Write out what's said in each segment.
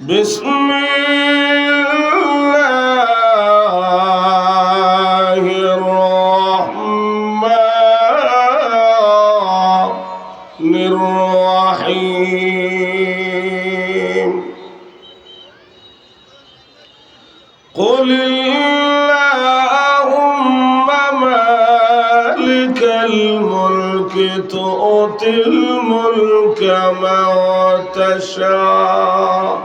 بسم الله الرحمن الرحيم قل اللهم مالك الملك تؤتي الملك من تشاء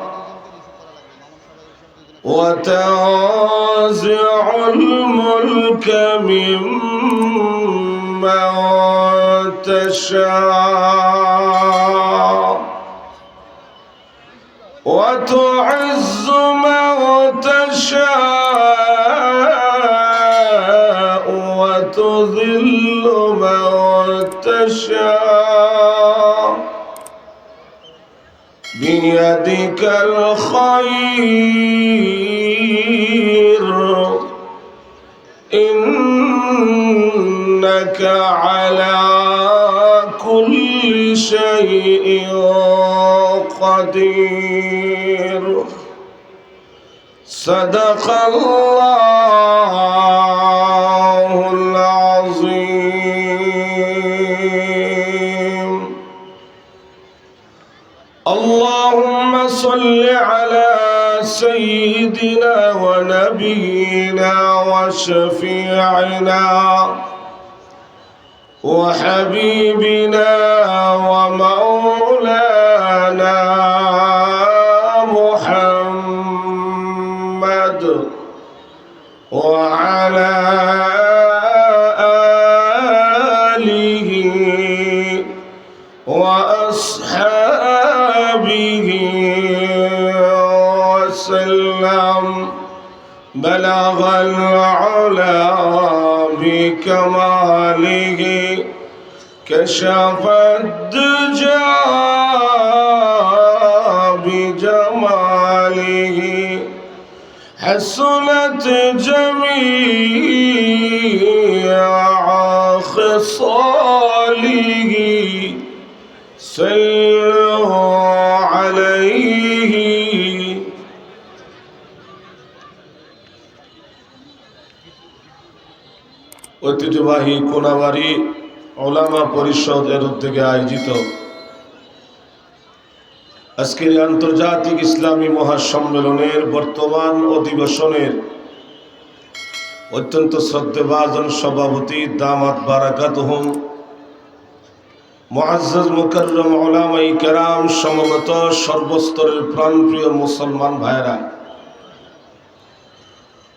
وتنزع الملك ممن تشاء وتعز من تشاء وتذل من تشاء بيدك الخير إنك على كل شيء قدير صدق الله العظيم اللهم صل على سيدنا ونبينا وشفيعنا وحبيبنا ومولانا محمد وعلى آله وأصحابه وسلم بلغ العلا بكماله كشف الدجى بجماله حسنت جميع خصاله صلوا عليه ঐতিহ্যবাহী কোনাবাড়ি ওলামা পরিষদ এর উদ্যোগে আয়োজিত আজকের আন্তর্জাতিক ইসলামী মহাসম্মেলনের বর্তমান অধিবেশনের অত্যন্ত শ্রদ্ধেভাজন সভাপতি দামাত বারাকাতুহুম মুআজ্জাজ মুকাররম উলামায়ে কেরাম সমবেত সর্বস্তরের প্রাণপ্রিয় মুসলমান ভাইরা,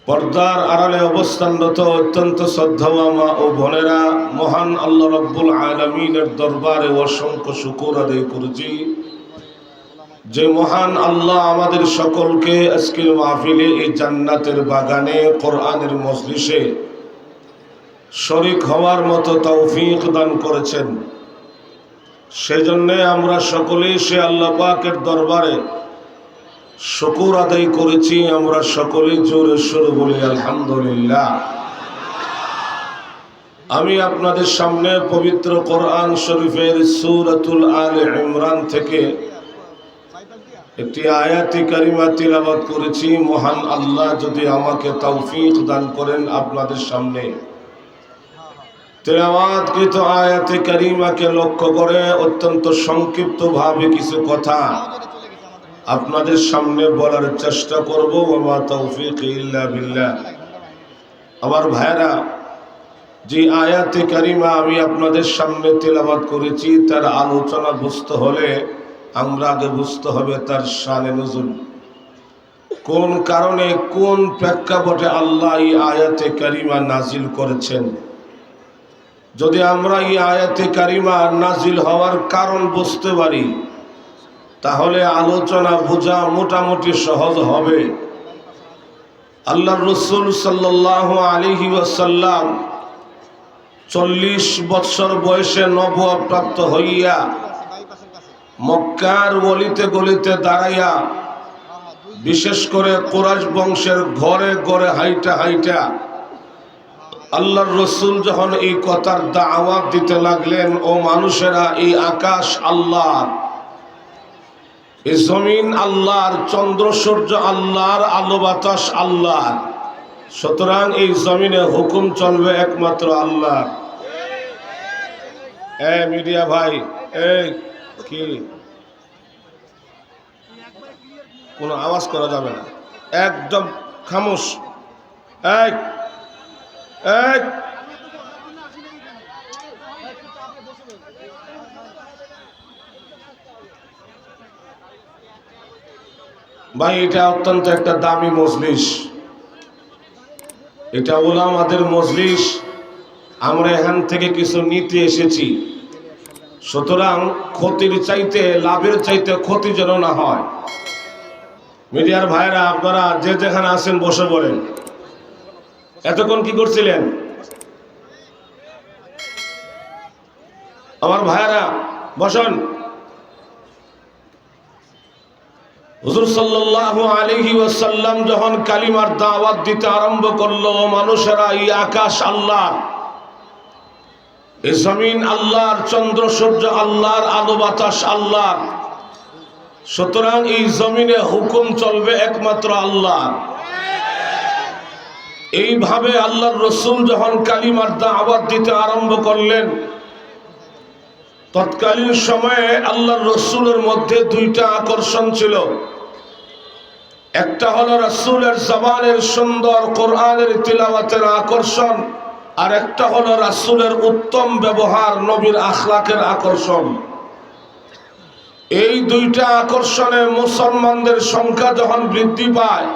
পর্দার আড়ালে অবস্থানরত অত্যন্ত শ্রদ্ধেয় মা ও বোনেরা, মহান আল্লাহ রাব্বুল আলামিনের দরবারে অসংখ্য শুকর আদায় করছি যে মহান আল্লাহ আমাদের সকলকে আজকের মাহফিলে এই জান্নাতের বাগানে কোরআনের মজলিসে শরীক হওয়ার মতো তৌফিক দান করেছেন। সেজন্য আমরা সকলেই সে আল্লাহ পাকের দরবারে শুকর আদায় করেছি। আমরা সকলেই জোরে সোরে বলি আলহামদুলিল্লাহ। আমি আপনাদের সামনে পবিত্র কোরআন শরীফের সূরাতুল আলে ইমরান থেকে একটি আয়াতে কারিমা তিলাওয়াত করেছি। মহান আল্লাহ যদি আমাকে তৌফিক দান করেন, আপনাদের সামনে তেলাওয়াতকৃত আয়াতে কারিমাকে লক্ষ্য করে অত্যন্ত সংক্ষিপ্তভাবে কিছু কথা আপনাদের সামনে বলার চেষ্টা করব। ওয়া তৌফিক ইল্লা বিল্লাহ। আমার ভাইরা, যে আয়াতে কারিমা আমি আপনাদের সামনে তেলাওয়াত করেছি তার আলোচনা বুঝতে হলে আমরা আগে বুঝতে হবে তার শানে নুজুল, কোন কারণে কোন প্রেক্ষাপটে আল্লাহ এই আয়াতে কারিমা নাজিল করেছেন। যদি আমরা এই আয়াতে কারিমা নাজিল হওয়ার কারণ বুঝতে পারি তাহলে আলোচনা বোঝা মোটামুটি সহজ হবে। আল্লাহর রাসূল সাল্লাল্লাহু আলাইহি ওয়াসাল্লাম 40 বছর বয়সে নবুয়ত প্রাপ্ত হইয়া মক্কার গলিতে গলিতে দাঁড়াইয়া, বিশেষ করে কুরাইশ বংশের ঘরে ঘরে হাইটা হাইটা আল্লাহর রসুল যখন এই কথার দাওয়াত দিতে লাগলেন, ও মানুষেরা, এই আকাশ আল্লাহর, এই জমিন আল্লাহর, চন্দ্র সূর্য আল্লাহর, আলো বাতাস আল্লাহর। সুতরাং এই জমিনে হুকুম চলবে একমাত্র আল্লাহ। মিডিয়া ভাই, এই কি কোনো আওয়াজ করা যাবে না, একদম খামোশ। এক এক ভাই, এটা অত্যন্ত একটা দামি মজলিস, এটা ওলামাদের মজলিস। আমরা এখান থেকে কিছু নিতে এসেছি। সুতরাং ক্ষতির চাইতে, লাভের চাইতে ক্ষতি যেন না হয়। মিডিয়ার ভাইরা, আপনারা যে যেখানে আছেন বসে পড়েন। এতক্ষণ কি করছিলেন আমার ভাইরা? বসুন। হুজুর সাল্লাল্লাহু আলাইহি ওয়াসাল্লাম যখন কালিমার দাওয়াত দিতে আরম্ভ করলো, মানুষেরা এই আকাশ আল্লাহর, এই জমিন আল্লাহর, চন্দ্র সূর্য আল্লাহর, আলো বাতাস আল্লাহর। সুতরাং এই জমিনে হুকুম চলবে একমাত্র আল্লাহর। এইভাবে আল্লাহর রাসূল যখন কালিমার দাওয়াত দিতে আরম্ভ করলেন, তৎকালীন সময়ে আল্লাহর রাসূলের মধ্যে দুইটা আকর্ষণ ছিল। একটা হলো রাসূলের জবানের সুন্দর কোরআনের তিলাওয়াতের আকর্ষণ, আর একটা হলো রাসূলের উত্তম ব্যবহার, নবীর আখলাকের আকর্ষণ। এই দুইটা আকর্ষণে মুসলমানদের সংখ্যা যখন বৃদ্ধি পায়,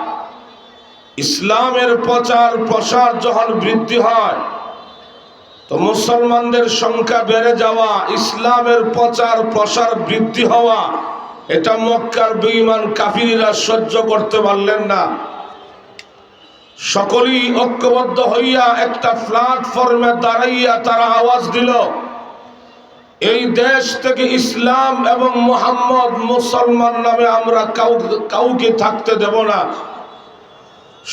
ইসলামের প্রচার প্রসার যখন বৃদ্ধি হয়, তো মুসলমানদের সংখ্যা বেড়ে যাওয়া, ইসলামের প্রচার প্রসার বৃদ্ধি হওয়া, এটা মক্কার বেঈমান কাফিররা সহ্য করতে পারলেন না। সকলেই ঐক্যবদ্ধ হইয়া একটা প্ল্যাটফর্মে দাঁড়াইয়া তারা আওয়াজ দিল, এই দেশ থেকে ইসলাম এবং মুহাম্মদ মুসলমান নামে আমরা কাউকে থাকতে দেব না।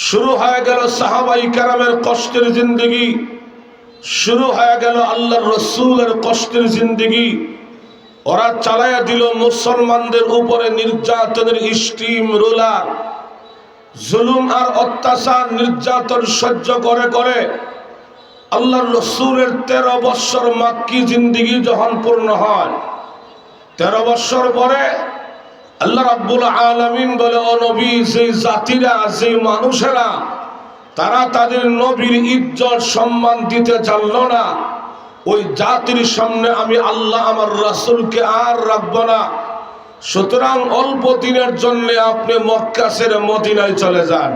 শুরু হয়ে গেল সাহাবাই কেরামের কষ্টের জিন্দেগি, শুরু হয়ে গেল আল্লাহর রাসূলের কষ্টের জিন্দেগি। ওরা চালাইয়া দিল মুসলমানদের উপরে নির্যাতনের স্টিম রোলার। জুলুম আর অত্যাচার, নির্যাতন সহ্য করে করে আল্লাহর রাসূলের 13 বছর মাক্কি জিন্দেগি যখন পূর্ণ হয়, 13 বছর পরে আল্লাহ রাব্বুল আলামিন বলে, ও নবী, যে জাতিরা, যে মানুষেরা তারা তাদের নবীর ইজ্জত সম্মান দিতে জানলো না, ওই জাতির সামনে আমি আল্লাহ আমার রাসূলকে আর রাখবো না। সুতরাং অল্প দিনের জন্য আপনি মক্কা ছেড়ে মদিনায় চলে যান।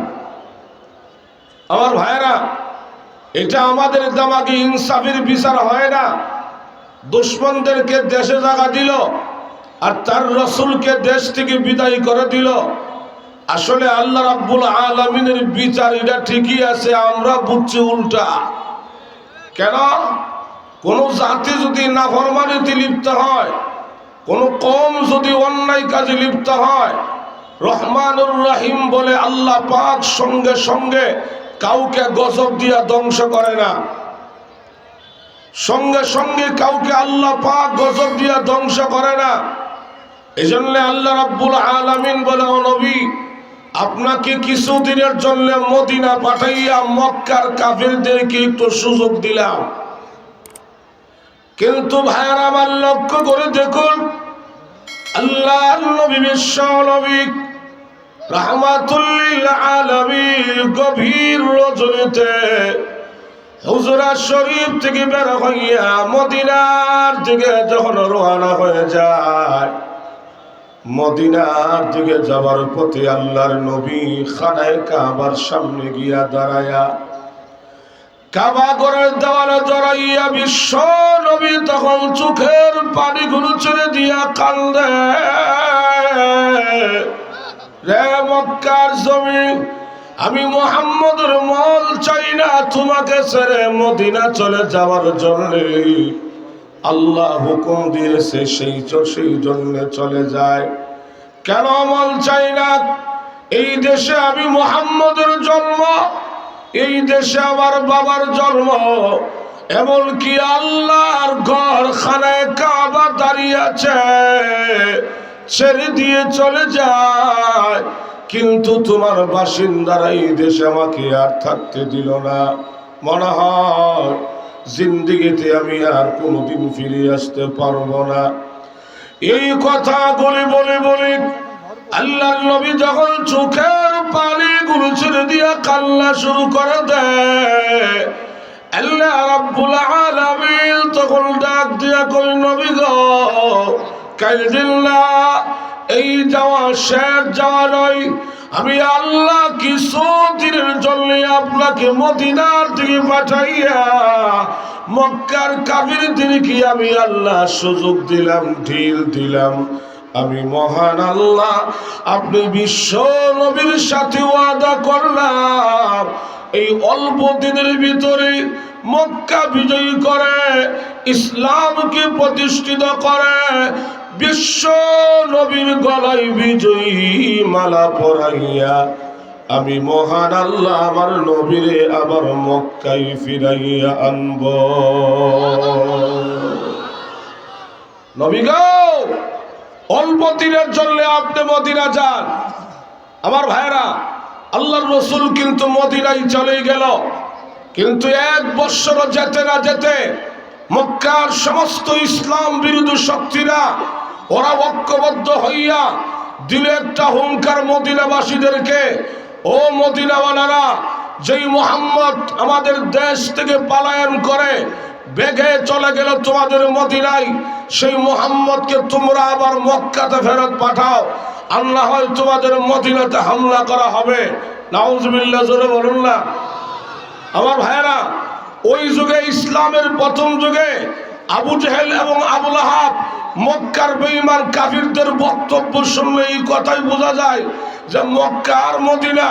আমার ভাইরা, এটা আমাদের দামাগি ইনসাফের বিচার হয় না। দুশমনদেরকে দেশে জায়গা দিল আর তার রাসূলকে দেশ থেকে বিদায় করে দিল। আসলে আল্লাহ রাব্বুল আলামিনের বিচার এটা ঠিকই আছে, আমরা বুঝছি উল্টা। কেন? কোন জাতি যদি নাফরমানিতে লিপ্ত হয়, কোন কওম যদি অন্যায় কাজে লিপ্ত হয়, রহমানুর রহিম বলে আল্লাহ পাক সঙ্গে সঙ্গে কাউকে গজব দিয়া ধ্বংস করে না। সঙ্গে সঙ্গে কাউকে আল্লাহ পাক গজব দিয়া ধ্বংস করে না। এজন্য আল্লাহ রাব্বুল আলামিন বলে, ও নবী, আপনাকে কিছুদিনের জন্য মদিনা পাঠাইয়া মক্কার কাফিরদেরকে একটু সুযোগ দিলাম। কিন্তু ভাইরা আমার, লক্ষ্য করে দেখুন, আল্লাহর নবী, বিশ্ব নবী রাহমাতুল লিল আলামিন গভীর রজনীতে হুজরা শরীফ থেকে বের হইয়া মদিনার দিকে যখন রওনা হয়ে যায়, মদিনার দিকে যাবার পথে আল্লাহর নবী খানায়ে কাবার সামনে গিয়া দাঁড়ায়া কাবা ঘরের দেওয়ালে জড়াইয়া বিশ্ব নবী তখন চোখের পানিগুলো ছেড়ে দিয়া কান্দে, রে মক্কার জমিন, আমি মুহাম্মদের মল চাই না তোমাকে ছেড়ে মদিনা চলে যাওয়ার জন্য। আল্লাহ হুকুম দিয়েছে, সেই জন্য চলে যায়। কেন মল চাই না? এই দেশে আমি মুহাম্মদের জন্ম, এই দেশে আমার বাবার জন্ম, এমনকি আল্লাহর ঘর খানায়ে কাবা দাঁড়িয়ে আছে, ছেড়ে দিয়ে চলে যায়, কিন্তু তোমার বাসিন্দারা এই দেশে আমাকে আর থাকতে দিল না। মনে হয় জিন্দেগিতে আমি আর কোনোদিন ফিরে আসতে পারবো না। এই কথা বলে বলে বলে আল্লাহর নবী যখন চোখের পানি গুলো ছেড়ে দিয়া কান্না শুরু করে দেয়, আল্লাহ রাব্বুল আলামিন তখন ডাক দিয়া কই, নবী গো কাইদিন না, এই যাওয়া শেষ যাওয়া নয়। আমি আল্লাহ কিছু দিনের জন্য আপনাকে মদিনার দিকে পাঠাইয়া মক্কার কাফিরদেরকে আমি আল্লাহ সুযোগ দিলাম, ঢিল দিলাম। আমি মহান আল্লাহ আপনি বিশ্ব নবীর সাথে ওয়াদা করলাম, এই অল্প দিনের ভিতরে মক্কা বিজয়ী করে, ইসলামকে প্রতিষ্ঠিত করে, বিশ্ব নবীর গলায় বিজয়ী মালা পরাইয়া আমি মহান আল্লাহ আমার নবীরে আবার মক্কায় ফিরাইয়া আনব। নবী গো, অল্প দিনের জন্য আপনি মদিনা যান। আমার ভাইরা, আল্লাহর রসুল কিন্তু মদিনায় চলে গেল, কিন্তু 1 বৎসর যেতে না যেতে মক্কার সমস্ত ইসলাম বিরোধী শক্তিরা ওরা ঐক্যবদ্ধ হইয়া দিলে একটা হুঙ্কার মদিনাবাসীদেরকে, ও মদিনাওয়ালারা, যেই মুহাম্মদ আমাদের দেশ থেকে পলায়ন করে বেগে চলে গেল তোমাদের মদিনায়, সেই মুহাম্মদকে তোমরা আবার মক্কাতে ফেরত পাঠাও, আর না হয় তোমাদের মদিনাতে হামলা করা হবে। নাউজুবিল্লাহ, জোরে বলুন না। আমার ভাইয়েরা, ওই যুগে ইসলামের প্রথম যুগে আবু জেহেল এবং আবু লাহাব মক্কার বেঈমান কাফিরদের বক্তব্য শুনলে এই কথাই বোঝা যায় যে মক্কা আর মদিনা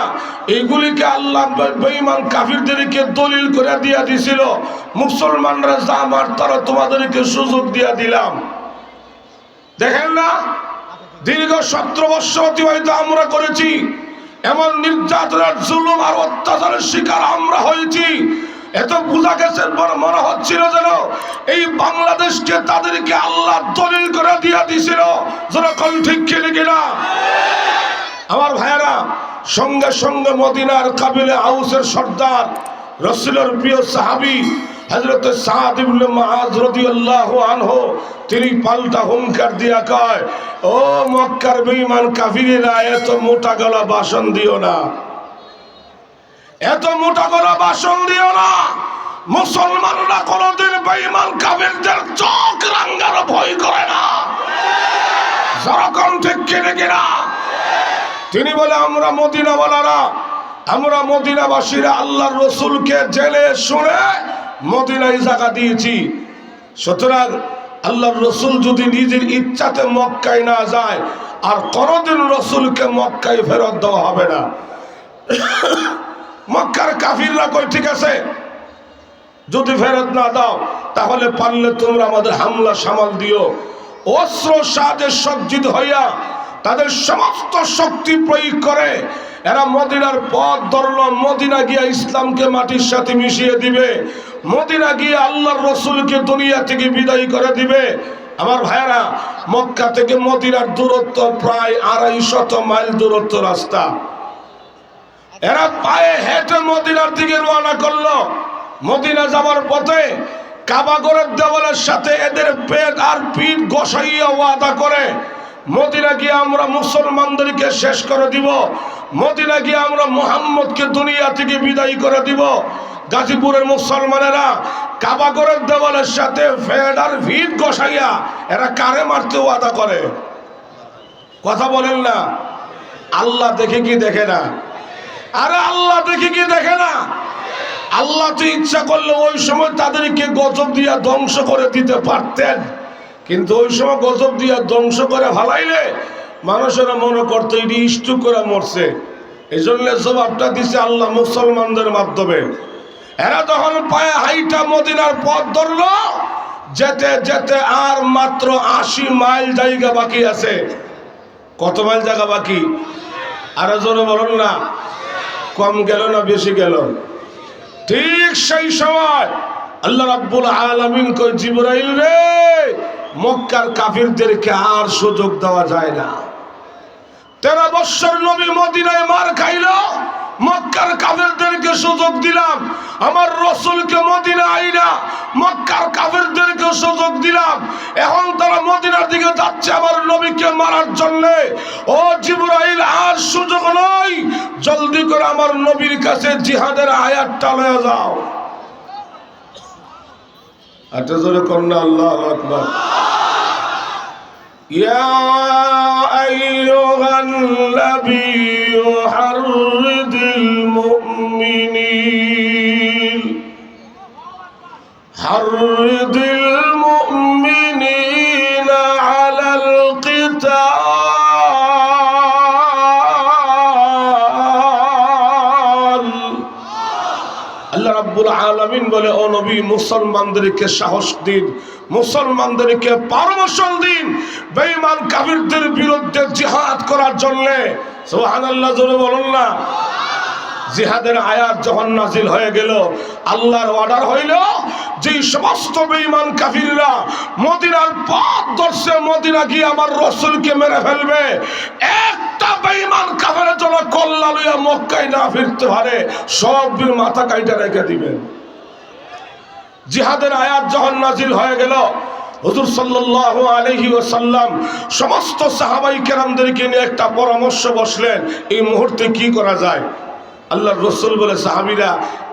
এইগুলিকে আল্লাহ বেঈমান কাফিরদেরকে দলিল করে দিয়া দিছিল, মুসলমানরা যা আমার তারা তোমাদেরকে সুযোগ দিয়া দিলাম। দেখেন না, দীর্ঘ 17 বৎসর অতিবাহিত আমরা করেছি, এমন নির্যাতনের জুলুম আর অত্যাচারের শিকার আমরা হয়েছি। এত বোঝা গেছে, মনে হচ্ছিল যেন এই বাংলাদেশকে তাদেরকে আল্লাহ দলিল করে দিয়া দিছিল। যেরকম ঠিক কিনা আমার ভাইয়েরা, সঙ্গে সঙ্গে মদিনার কাবিলে আউসের সর্দার রাসূলের প্রিয় সাহাবী হযরত সাদ ইবনে মুআয রাদিয়াল্লাহু আনহু তিনি পাল্টা হুঙ্কার দিয়া কয়, ও মক্কার বেঈমান কাফিরেরা, এত মোটা গলা ভাষণ দিও না, এত মোটা গলা ভাষণ দিও না। মুসলমানরা কোনদিন বেঈমান কাফিরদের চোখ রাঙ্গার ভয় করে না। যেরকম ঠিক কিনা তিনি বলে, আমরা মদিনাওয়ালারা, আমরা মদিনাবাসীরা আল্লাহর রসুলকে জেলে শুনে মদিনায় জায়গা দিয়েছি। সুতরাং আল্লাহর রসুল যদি নিজের ইচ্ছাতে মক্কায় না যায়, আর কোনদিন রসুলকে মক্কায় ফেরত দেওয়া হবে না। মক্কার কাফিররা কই, ঠিক আছে, যদি ফেরত না দাও তাহলে পারলে তোমরা আমাদের হামলা সামাল দিও। অস্ত্র সাজে সজ্জিত হইয়া তাদের সমস্ত শক্তি প্রয়োগ করে এরা মদিনার পথ ধরল। মদিনা গিয়া ইসলামকে মাটির সাথে মিশিয়ে দিবে, মদিনা গিয়ে আল্লাহর রসুলকে দুনিয়া থেকে বিদায় করে দিবে। আমার ভাইয়েরা, মক্কা থেকে মদিনার দূরত্ব প্রায় 250 মাইল দূরত্ব রাস্তা। এরা পায়ে হেঁটে মদিনার দিকে রওনা করলো। মদিনা যাবার পথে কাবাগরের দেওয়ালের সাথে এদের পেট আর পিঠ ঘষাইয়া ওয়াদা করে, মদিনা গিয়ে আমরা মুসলমানদেরকে শেষ করে দিব, মদিনা গিয়ে আমরা মুহাম্মদকে দুনিয়া থেকে বিদায় করে দিব। গাজীপুরের মুসলমানেরা কাবাগরের দেওয়ালের সাথে পেট আর পিঠ ঘষাইয়া এরা কারে মারতে ওয়াদা করে? কথা বলেন না। আল্লাহ দেখে কি দেখে না? আরে আল্লাহ দেখে কি দেখে না? আল্লাহ তো ইচ্ছা করলে ওই সময় তাদেরকে গজব দিয়া ধ্বংস করে দিতে পারতেন, কিন্তু ওই সময় গজব দিয়া ধ্বংস করে ফেলাইলে মানুষেরা মনে করতো এটি স্ট্রোক করে মরছে। এই জন্য জবাবটা দিছে আল্লাহ মুসলমানদের মাধ্যমে। এরা তখন পায়ে হাইটা মদিনার পথ ধরলো, যেতে যেতে আর মাত্র 80 মাইল জায়গা বাকি আছে। কত মাইল জায়গা বাকি? আরো জোরে বলুন না। কম গেল না বেশি গেল? ঠিক সেই সময় আল্লাহ রাব্বুল আলামিন কই, জিবরাইল রে, মক্কার কাফিরদেরকে আর সুযোগ দেওয়া যায় না। 13 বছর নবী মদিনায় মার খাইল, মক্কার কাফিরদেরকে সুযোগ দিলাম। আমার রাসূলকে মদিনা আইনা মক্কার কাফিরদেরকে সুযোগ দিলাম। এখন তারা মদিনার দিকে যাচ্ছে আমার নবীকে মারার জন্য। ও জিবরাইল, আর সুযোগ নয়, জলদি করে আমার নবীর কাছে জিহাদের আয়াতটা লয়ে যাও। আটা জোরে কন্যা আল্লাহু আকবার। ইয়া আইয়ুহান নাবিয়্যু হাররিদিল মুমিনিন আলাল কিতাল। আল্লাহ রাব্বুল আলামিন বলে, ও নবী, মুসলমানদেরকে সাহস দিন, মুসলমানদেরকে পারমিশন দিন বেঈমান কাফিরদের বিরুদ্ধে জিহাদ করার জন্য। সুবহানাল্লাহ, জোরে বলুন না। জিহাদের আয়াত যখন নাজিল হয়ে গেল, আল্লাহর অর্ডার হইল যে সমস্ত বেঈমান কাফিররা মদিনার পথ ধরছে, মদিনা গিয়ে আমার রাসূলকে মেরে ফেলবে, একটা বেঈমান কাফেরের জন্য কল্লা লইয়া মক্কায় না ফিরতে পারে, সবগুলোর মাথা কাইটা রেখে দিবেন। জিহাদের আয়াত যখন নাজিল হয়ে গেল, হুজুর সাল্লাল্লাহু আলাইহি ওয়াসাল্লাম সমস্ত সাহাবাই কেরামদেরকে নিয়ে একটা পরামর্শ বসলেন, এই মুহূর্তে কি করা যায়। আল্লাহর রাসূল বলে, সাহাবীরা,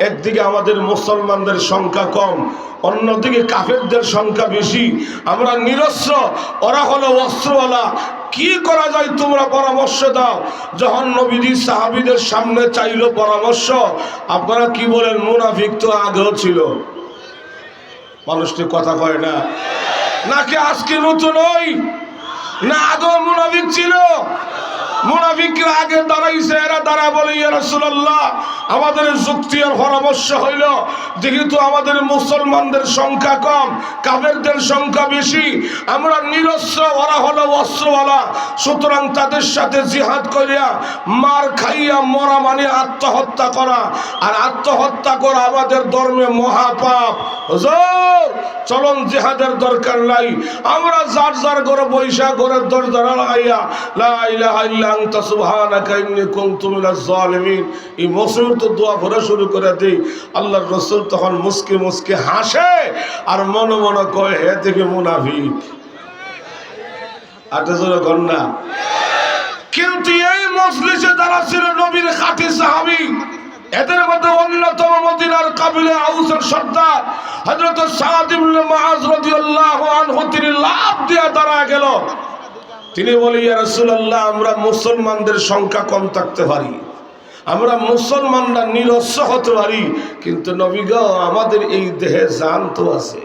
একদিকে আমাদের মুসলমানদের সংখ্যা কম, অন্যদিকে কাফেরদের সংখ্যা বেশি, আমরা নিরস্ত্র, ওরা হলো অস্ত্রওয়ালা, কি করা যায় তোমরা পরামর্শ দাও। যখন নবীজি সাহাবীদের সামনে চাইল পরামর্শ, আপনারা কি বলেন? মুনাফিক তো আগেও ছিল। মানুষটি কথা কয় না, নাকি আজকে নতুন ওই না আগেও মুনাফিক ছিল? মুনাফিকরা আগে দাঁড়াইছে, এরা দাঁড়া বলে, ইয়া রাসূলুল্লাহ, আমাদের যুক্তি আর পরামর্শ হইল, যেহেতু আমাদের মুসলমানদের সংখ্যা কম, কাফেরদের সংখ্যা বেশি, আমরা নিরস্ত্র, ওরা হলো অস্ত্রওয়ালা, সুতরাং তাদের সাথে জিহাদ করিয়া মার খাইয়া মরা মানে আত্মহত্যা করা, আর আত্মহত্যা করা আমাদের ধর্মে মহাপাপ। হুজুর, চলুন, জিহাদের দরকার নাই, আমরা যার যার ঘরে বৈশা ঘরের দরজা লাগাইয়া লা ইলাহা ইল্লা আনতা সুবহানাকা ইন্নী কুনতু মিনাজ জালিমিন, এই মুসলিম তো দোয়া পড়া শুরু করে দেই। আল্লাহর রাসূল তখন মুস্কি মুস্কি হাসে আর মনে মনে কয়, হে থেকে মুনাফিক। আটা জোরে কন্যা। কিন্তু এই মজলিসে যারা ছিল নবীর খাঁটি সাহাবী, এদের মধ্যে অন্যতম মদিনার কাবিলে আউসের সর্দার হযরত সাদ ইবনে মুআজ রাদিয়াল্লাহু আনহু, তিনি লাফ দিয়ে দাঁড়ায় গেল। তিনি বলে, ইয়া রাসূলুল্লাহ, আমরা মুসলমানদের সংখ্যা কম থাকতে পারি, আমরা মুসলমানরা নিরস্ত্র হতে পারি, কিন্তু নবী গো, আমাদের এই দেহে জান তো আছে।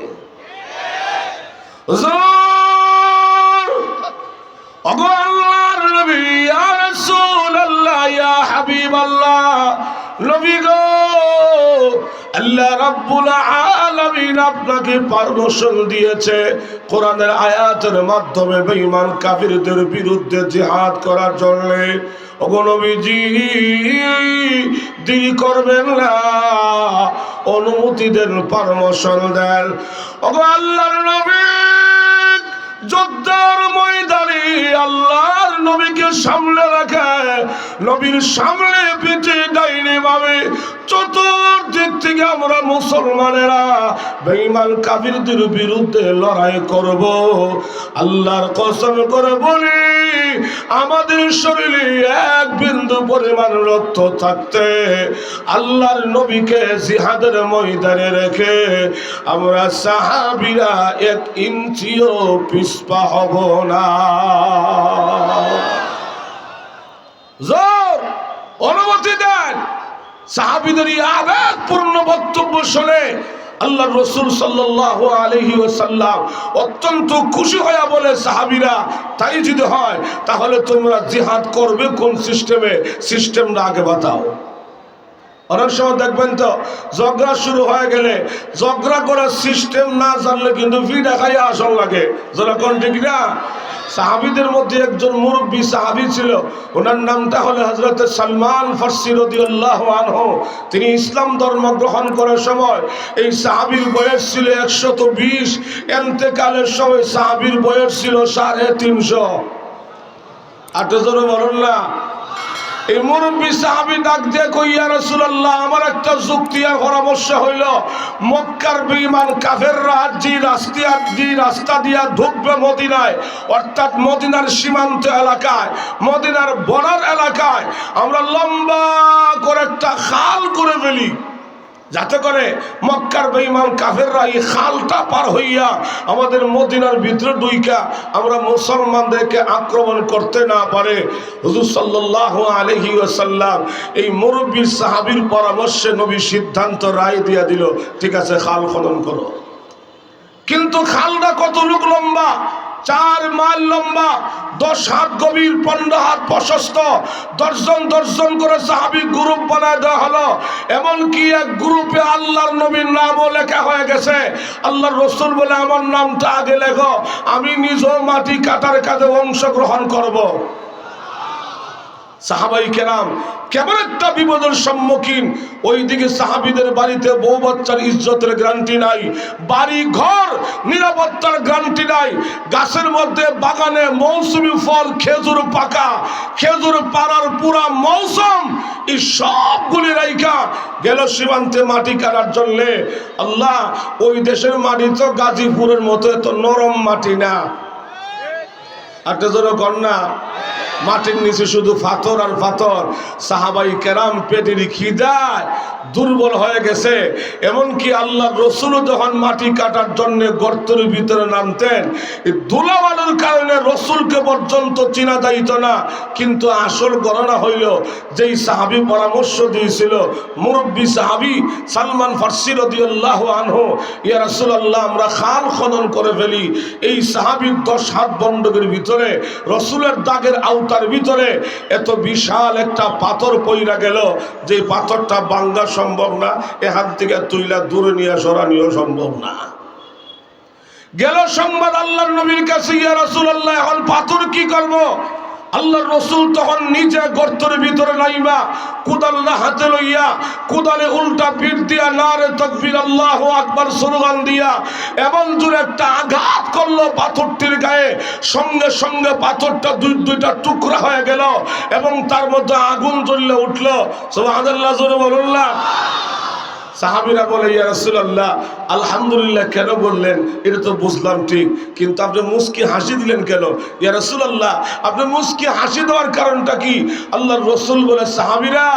হুজুর, ওগো আল্লাহর নবী, ইয়া রাসূলুল্লাহ, ইয়া হাবিবাল্লাহ, নবী গো, আল্লাহ রাব্বুল আলামিন আপনাকে পারমিশন দিয়েছে কোরআনের আয়াতের মাধ্যমে বেঈমান কাফিরদের বিরুদ্ধে জিহাদ করার জন্য। ওগো নবীজি, দেরি করবেন না, অনুমতি দেন, পারমিশন দেন। ওগো আল্লাহর নবী, যুদ্ধের ময়দানে আল্লাহর নবীকে সামনে রাখে, নবীর সামনে পিঠে ডাইনে বামে চতুর্দিক থেকে আমরা মুসলমানেরা বেঈমান কাফিরদের বিরুদ্ধে লড়াই করব। আল্লাহর কসম করে বলি, আমাদের শরীরে এক বিন্দু পরিমাণ রক্ত থাকতে আল্লাহর নবীকে জিহাদের ময়দানে রেখে আমরা সাহাবীরা 1 ইঞ্চিও পিছপা হব না। জোর অনুমতি দেন। সাহাবীদের এই আবেগপূর্ণ বক্তব্য শুনে আল্লাহর রাসূল সাল্লাল্লাহু আলাইহি ওয়াসাল্লাম অত্যন্ত খুশি হয়ে বলে, সাহাবীরা, তাই যদি হয় তাহলে তোমরা জিহাদ করবে কোন সিস্টেমে, সিস্টেমটা আগে বাতাও। অনেক সময় দেখবেন তো ঝগড়া শুরু হয়ে গেলে ঝগড়া করার সিস্টেম না জানলে কিন্তু ভিড়া খাইয়া আসন লাগে, যারা কোন ঠিক না। সাহাবীদের মধ্যে একজন মুরব্বী সাহাবী ছিল, ওনার নামটা হলো হযরত সালমান ফারসি রাদিয়াল্লাহু আনহু। তিনি ইসলাম ধর্ম গ্রহণ করার সময় এই সাহাবীর বয়স ছিল 120, ইন্তেকালের সময় সাহাবীর বয়স ছিল 350। আটে জোরে বলুন না। এই মুরব্বী সাহাবী ডাক দিয়ে কই, ইয়া রাসূলুল্লাহ, আমার একটা যুক্তি আর পরামর্শ হইল, মক্কার বেঈমান কাফেররা যে রাস্তা দিয়া ঢুকবে মদিনায়, অর্থাৎ মদিনার সীমান্ত এলাকায়, মদিনার বর্ডার এলাকায় আমরা লম্বা করে একটা খাল করে ফেলি, যাতে করে মক্কার বেঈমান কাফেররা এই খালটা পার হইয়া আমাদের মদিনার ভিতরে ঢুইকা আমরা মুসলমানদেরকে আক্রমণ করতে না পারে। হুজুর সাল্লাল্লাহু আলাইহি ওয়াসাল্লাম এই মুরব্বী সাহাবীর পরামর্শে নবী সিদ্ধান্ত রায় দিয়া দিল, ঠিক আছে খাল খনন করো। কিন্তু খালটা কতটুকু লম্বা? 4 মাইল লম্বা, 10 হাত গভীর, 15 হাত প্রশস্ত। 10 জন করে সাহাবী গ্রুপ বানায় দেওয়া হলো। এমনকি এক গ্রুপে আল্লাহর নবীর নামও লেখা হয়ে গেছে। আল্লাহর রাসূল বলে, আমার নামটা আগে লেখো, আমি নিজেও মাটি কাটার কাজে অংশগ্রহণ করব। সাহাবাই কেরাম কেমন একটা বিপদের সম্মুখীন। ওইদিকে সাহাবীদের বাড়িতে বউ বাচ্চার ইজ্জতের গ্যারান্টি নাই, বাড়ি ঘর নিরাপত্তার গ্যারান্টি নাই, গাছের মধ্যে বাগানে মৌসুমি ফল, খেজুর পাকা, খেজুর পাড়ার পুরা মৌসুম, এই সবগুলি রাইখা গেল সীমান্তে মাটি কাটার জন্যে। আল্লাহ, ওই দেশের মাটি তো গাজীপুরের মতো এত নরম মাটি না। একটা জোর কন্যা, মাটির নিচে শুধু পাথর আর পাথর। সাহাবাই কেরাম পেটের খিদায় দুর্বল হয়ে গেছে। এমনকি আল্লাহর রাসূল যখন মাটি কাটার জন্য গর্তের ভিতরে নামতেন, এই ধুলাবালুর কারণে রাসূলকে পর্যন্ত চিনা যাইত না। কিন্তু আসল গণনা হইল, যেই সাহাবী পরামর্শ দিয়েছিল, মুরব্বী সাহাবী সালমান ফারসি রাদিয়াল্লাহু আনহু, ইয়া রাসূলুল্লাহ, আমরা খাল খনন করে ফেলি। এই সাহাবীর 10 হাত বন্ধকের ভিতরে, রাসূলের দাগের আওতার ভিতরে এত বিশাল একটা পাথর পইরা গেল, যে পাথরটা ভাঙা সম্ভব না, এখান থেকে তুইলা দূরে নিয়ে সরানিও সম্ভব না। গেল সংবাদ আল্লাহর নবীর কাছে, ইয়া রাসূলুল্লাহ, এখন পাথর কি করব? আল্লাহর রাসূল তখন নিজে গর্তের ভিতরে নাইবা কুদাল্লা হাতে লইয়া, কুদালে উল্টা পিঠ দিয়া নারে তাকবীর আল্লাহু আকবার স্লোগান দিয়া এমন জোরে একটা আঘাত করলো পাথরটির গায়ে, সঙ্গে সঙ্গে পাথরটা দুইটা টুকরা হয়ে গেল এবং তার মধ্যে আগুন জ্বলে উঠলো। সুবহানাল্লাহ, জোরে বলুন না। সাহাবীরা বলে, ইয়া রাসূলুল্লাহ, আলহামদুলিল্লাহ কেন বললেন? এটা তো বুঝলাম ঠিক, কিন্তু আপনি মুস্কি হাসি দিলেন কেন? ইয়া রাসূলুল্লাহ, আপনি মুস্কি হাসি দেওয়ার কারণটা কি? আল্লাহর রাসূল বলে, সাহাবীরা,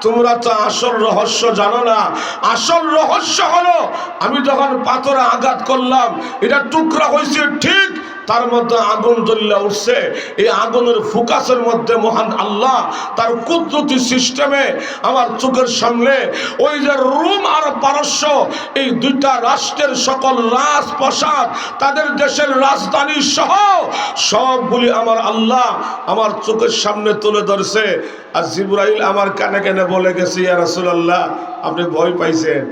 তোমরা তো আসল রহস্য জানো না। আসল রহস্য হলো, আমি যখন পাথরে আঘাত করলাম, এটা টুকরা হয়েছে ঠিক, তার মধ্যে আগুন জ্বলে উঠছে। এই আগুনের ফোকাসের মধ্যে মহান আল্লাহ তার কুদরতি সিস্টেমে আমার চোখের সামনে ওই যে রোম আর পারস্য, এই দুইটা রাষ্ট্রের সকল রাজপ্রাসাদ, তাদের দেশের রাজধানী সহ সবগুলি আমার আল্লাহ আমার চোখের সামনে তুলে ধরছে। আর জিবরাইল আমার কানে কানে বলে গেছে, ইয়া রাসূলুল্লাহ, আপনি ভয় পাইছেন?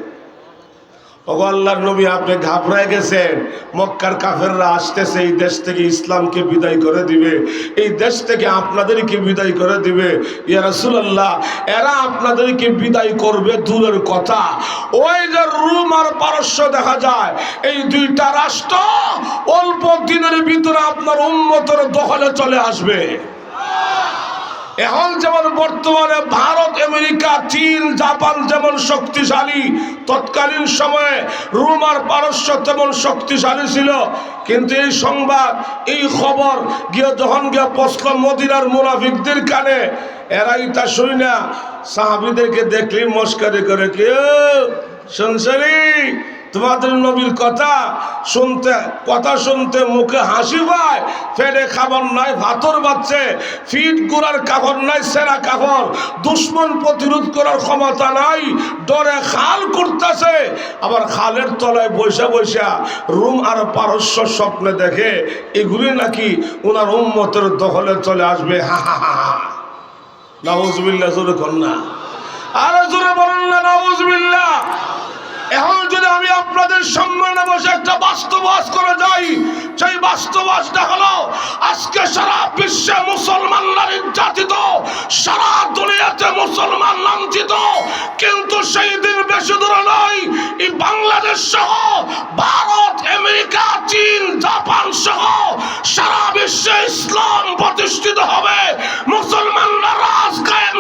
ওগো আল্লাহর নবী, আপনি ঘাবড়ায় গেছেন। মক্কার কাফেররা আসতেছে, এই দেশ থেকে ইসলামকে বিদায় করে দিবে, এই দেশ থেকে আপনাদেরকে বিদায় করে দিবে। ইয়া রাসূলুল্লাহ, এরা আপনাদেরকে বিদায় করবে দূরের কথা, ওই যে রোম আর পারস্য দেখা যায়, এই দুইটা রাষ্ট্র অল্প দিনের ভিতরে আপনার উম্মতের দখলে চলে আসবে। এখন যেমন বর্তমানে ভারত, আমেরিকা, চীন, জাপান যেমন শক্তিশালী, তৎকালীন সময়ে রোম আর পারস্য তেমন শক্তিশালী ছিল। কিন্তু এই সংবাদ, এই খবর যখন গিয়ে পৌঁছল মদিনার মুনাফিকদের কানে, এরাই তা শুনি না সাহাবীদেরকে দেখলেই মস্কারি করে, কেউ শুনছনি তোমাদের নবীর কথা শুনতে মুখে হাসি পায়, পেটে খাবার নাই, ভাতর বাচ্চে, ফিট গুড়ার কাপড় নাই, সেরা কাপড়, দুশ্মন প্রতিরোধ করার ক্ষমতা নাই, ডরে খাল করতেছে। আবার খালের তলায় বৈশা বৈশা রোম আর পারস্য স্বপ্নে দেখে এগুলি নাকি ওনার উম্মতের দখলে চলে আসবে। হা হা হা হা, নাউজুবিল্লাহ, জোরে কর না, আরে জোরে বলুন না, নাউজুবিল্লাহ। এখন যদি আমি আপনাদের সামনে বসে একটা বাস্তবাস করে যাই, সেই বাস্তবাসটা হলো আজকে সারা বিশ্বে মুসলমানরা নির্যাতিত, সারা দুনিয়াতে মুসলমান লাঞ্ছিত, কিন্তু সেই দিন বেশি দূরে নয়, এই বাংলাদেশ সহ ভারত, আমেরিকা, চীন, জাপান সহ সারা বিশ্বে ইসলাম প্রতিষ্ঠিত হবে, মুসলমানরা রাজ কায়েম